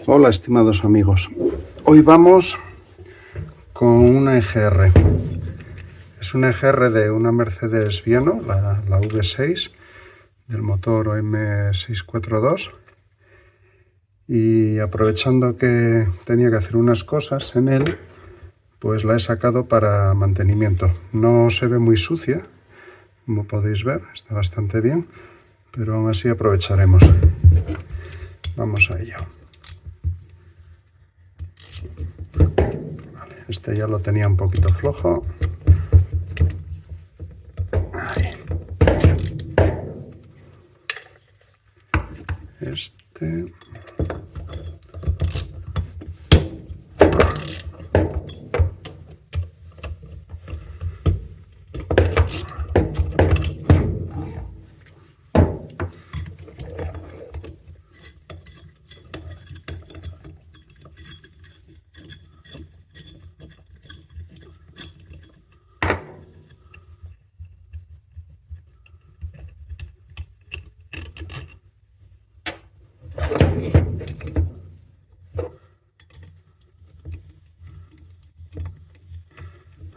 Hola estimados amigos, hoy vamos con una EGR. Es una EGR de una Mercedes Viano, la V6 del motor OM642, y aprovechando que tenía que hacer unas cosas en él, pues la he sacado para mantenimiento. No se ve muy sucia, como podéis ver, está bastante bien, pero aún así aprovecharemos. Vamos a ello. Vale, este ya lo tenía un poquito flojo. Ahí. Este.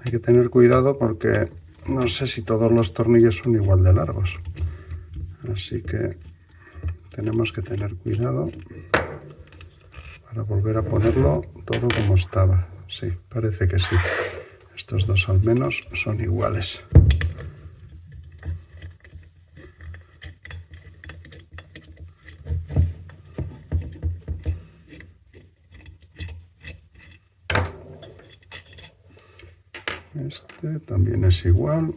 Hay que tener cuidado porque no sé si todos los tornillos son igual de largos. Así que tenemos que tener cuidado para volver a ponerlo todo como estaba. Sí, parece que sí. Estos dos al menos son iguales. Este también es igual.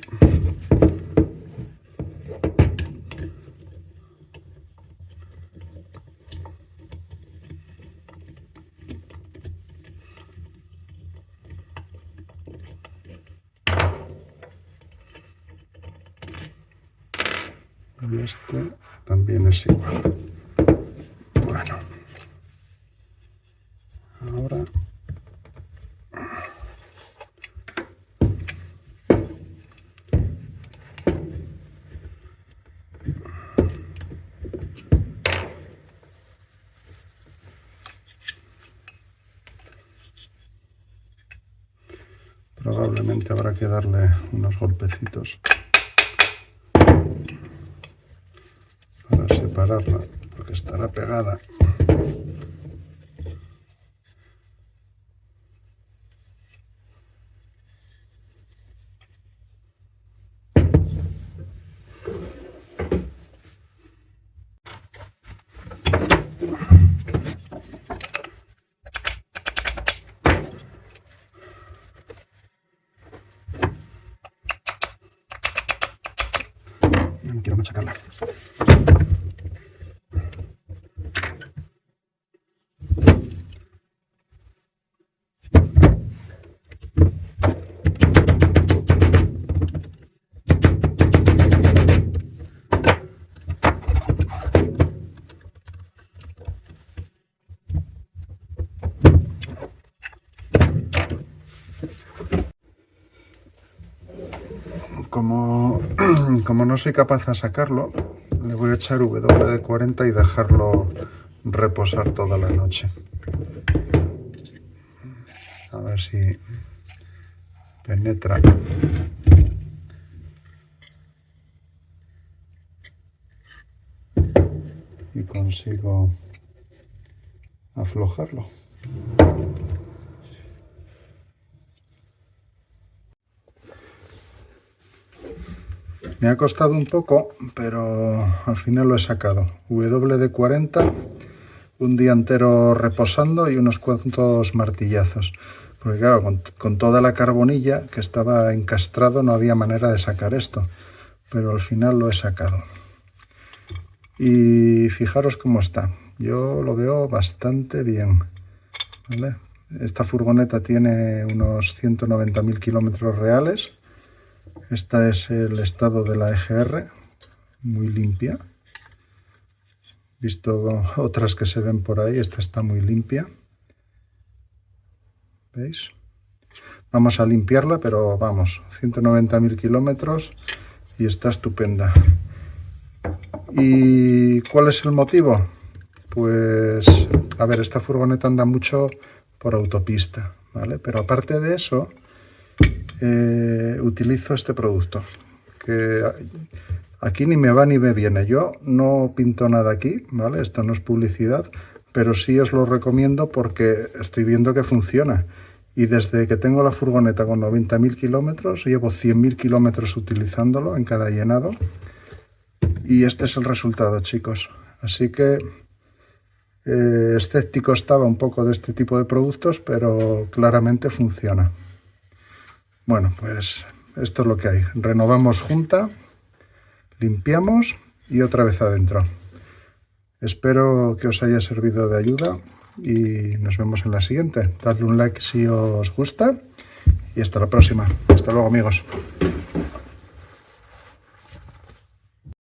Y este también es igual. Bueno, ahora probablemente habrá que darle unos golpecitos para separarla, porque estará pegada. No quiero machacarla. Como no soy capaz de sacarlo, le voy a echar WD-40 y dejarlo reposar toda la noche. A ver si penetra. Y consigo aflojarlo. Me ha costado un poco, pero al final lo he sacado. WD-40, un día entero reposando y unos cuantos martillazos. Porque claro, con toda la carbonilla que estaba encastrado no había manera de sacar esto. Pero al final lo he sacado. Y fijaros cómo está. Yo lo veo bastante bien, ¿vale? Esta furgoneta tiene unos 190.000 kilómetros reales. Este es el estado de la EGR, muy limpia. Visto otras que se ven por ahí, esta está muy limpia. ¿Veis? Vamos a limpiarla, pero vamos, 190.000 kilómetros y está estupenda. ¿Y cuál es el motivo? pues, a ver, esta furgoneta anda mucho por autopista, ¿vale? Pero aparte de eso, utilizo este producto, que aquí ni me va ni me viene. Yo no pinto nada aquí, ¿vale? Esto no es publicidad, pero sí os lo recomiendo porque estoy viendo que funciona. Y desde que tengo la furgoneta con 90.000 kilómetros, llevo 100.000 kilómetros utilizándolo en cada llenado. Y este es el resultado, chicos. Así que escéptico estaba un poco de este tipo de productos, pero claramente funciona. Bueno, pues esto es lo que hay. Renovamos junta, limpiamos y otra vez adentro. Espero que os haya servido de ayuda y nos vemos en la siguiente. Dadle un like si os gusta y hasta la próxima. Hasta luego, amigos.